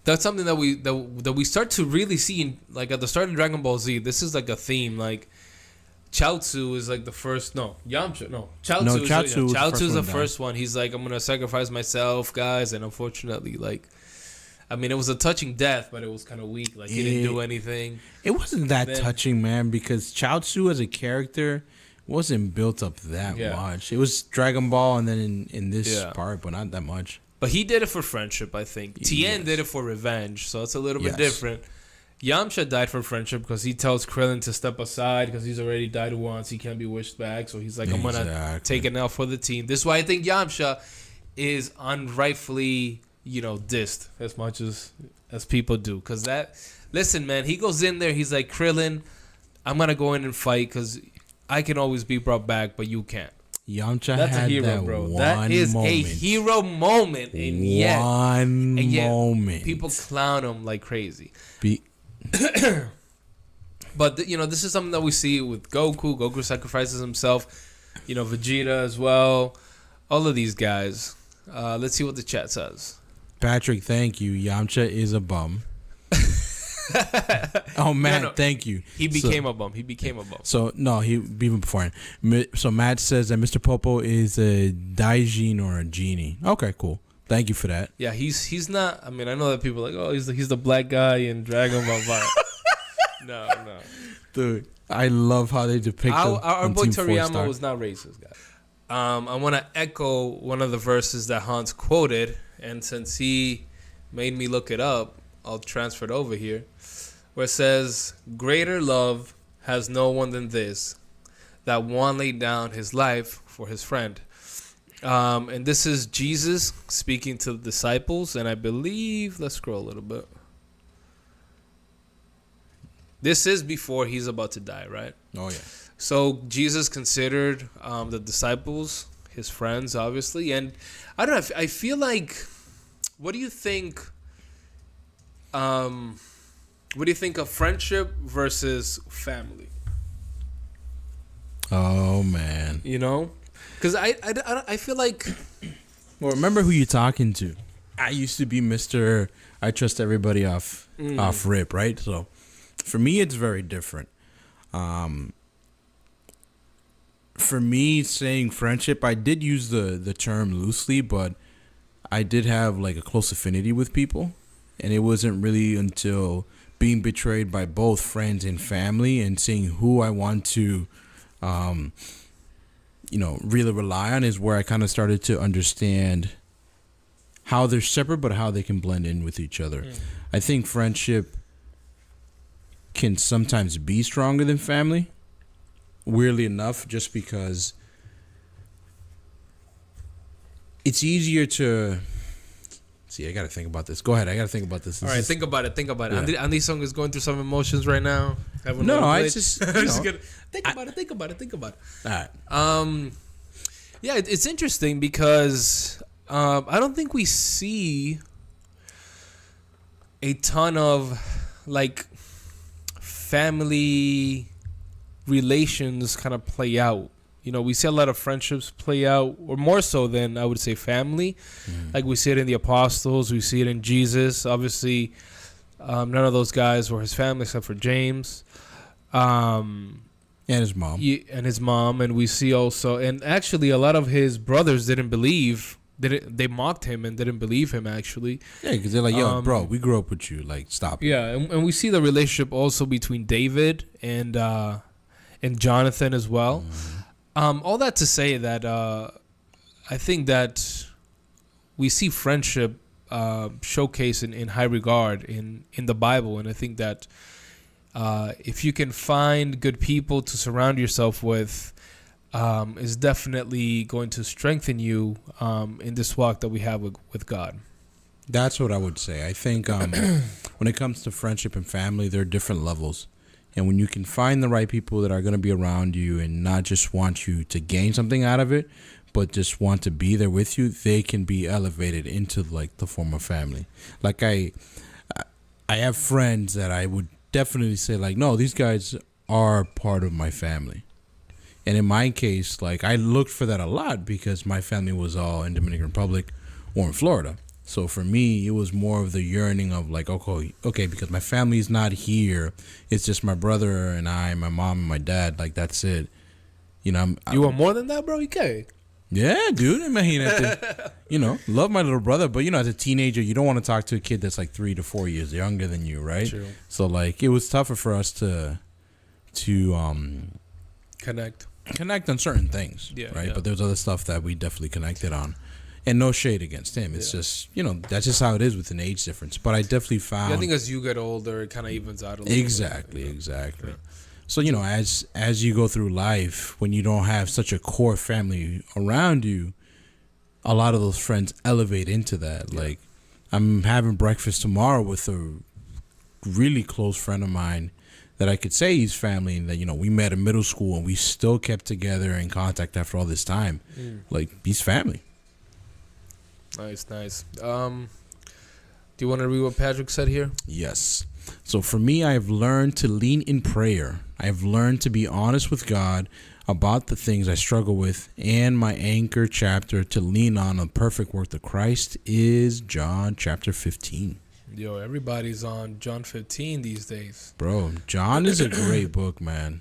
That's something that we start to really see in, like, at the start of Dragon Ball Z. This is like a theme. Like, Chaozu is like the first. No, Yamcha. No, Chaozu is the first one. He's like, I'm gonna sacrifice myself, guys, and unfortunately, like, I mean, it was a touching death, but it was kind of weak. Like, he didn't do anything. It wasn't that touching, man, because Chaozu as a character wasn't built up that much. It was Dragon Ball, and then in this part, but not that much. But he did it for friendship, I think. Tien did it for revenge, so it's a little bit different. Yamcha died for friendship because he tells Krillin to step aside because he's already died once. He can't be wished back, so he's like, I'm going to take it now for the team. This is why I think Yamcha is unrightfully, dissed as much as people do. Because listen, man, he goes in there, he's like, Krillin, I'm going to go in and fight because I can always be brought back, but you can't. Yamcha That's had a hero, that bro. That is moment. A hero moment, and yet moment. People clown him like crazy. But this is something that we see with Goku. Goku sacrifices himself. Vegeta as well. All of these guys. Let's see what the chat says. Patrick, thank you. Yamcha is a bum. Oh, Matt, thank you. He became a bum. So, no, he even beforehand. So, Matt says that Mr. Popo is a Daijin or a genie. Okay, cool. Thank you for that. Yeah, he's not. I mean, I know that people are like, oh, he's the black guy in Dragon Ball. No. Dude, I love how they depict our boy Toriyama was not racist, guys. I want to echo one of the verses that Hans quoted, and since he made me look it up, I'll transfer it over here, where it says, greater love has no one than this, that one laid down his life for his friend. And this is Jesus speaking to the disciples, and I believe, let's scroll a little bit. This is before he's about to die, right? Oh, yeah. So Jesus considered the disciples his friends, obviously. And I don't know, I feel like, what do you think of friendship versus family? Oh, man. Because I feel like... Well, remember who you're talking to. I used to be Mr. I trust everybody off rip, right? So for me, it's very different. For me, saying friendship, I did use the term loosely, but I did have like a close affinity with people. And it wasn't really until being betrayed by both friends and family and seeing who I want to, really rely on is where I kind of started to understand how they're separate, but how they can blend in with each other. I think friendship can sometimes be stronger than family, weirdly enough, just because it's easier to... See, I got to think about this. Go ahead. I got to think about this. All right, think about it. Yeah. Andy Sung is going through some emotions right now. I just... Think about it. All right. Yeah, it's interesting because I don't think we see a ton of, like, family relations kind of play out. We see a lot of friendships play out, or more so than I would say family. Like we see it in the apostles, we see it in Jesus. Obviously, none of those guys were his family except for James. And his mom. And we see also, and actually a lot of his brothers didn't believe. They mocked him and didn't believe him, actually. Yeah, because they're like, yo, bro, we grew up with you. Like, stop it. Yeah, and we see the relationship also between David and Jonathan as well. All that to say that I think that we see friendship showcased in high regard in the Bible. And I think that if you can find good people to surround yourself with, is definitely going to strengthen you in this walk that we have with God. That's what I would say. I think when it comes to friendship and family, there are different levels. And when you can find the right people that are going to be around you and not just want you to gain something out of it, but just want to be there with you, they can be elevated into like the form of family. Like I have friends that I would definitely say like, no, these guys are part of my family. And in my case, like I looked for that a lot because my family was all in Dominican Republic or in Florida. So for me, it was more of the yearning of like, okay, because my family's not here. It's just my brother and I, my mom and my dad. Like, that's it. You know, You want more than that, bro? You can. Yeah, dude. Imagínate. Love my little brother, but as a teenager, you don't want to talk to a kid that's like 3 to 4 years younger than you, right? True. So like, it was tougher for us to connect on certain things, right? But there's other stuff that we definitely connected on. And no shade against him. It's just, that's just how it is with an age difference. But I definitely found... I think as you get older, it kind of evens out a little bit. Exactly. Yeah. So, as you go through life, when you don't have such a core family around you, a lot of those friends elevate into that. Yeah. Like, I'm having breakfast tomorrow with a really close friend of mine that I could say he's family, and that, we met in middle school and we still kept together in contact after all this time. Like, he's family. Nice. Do you want to read what Patrick said here? Yes. So for me, I have learned to lean in prayer. I have learned to be honest with God about the things I struggle with, and my anchor chapter to lean on the perfect work of Christ is John chapter 15. Yo, everybody's on John 15 these days. Bro, John is a great book, man.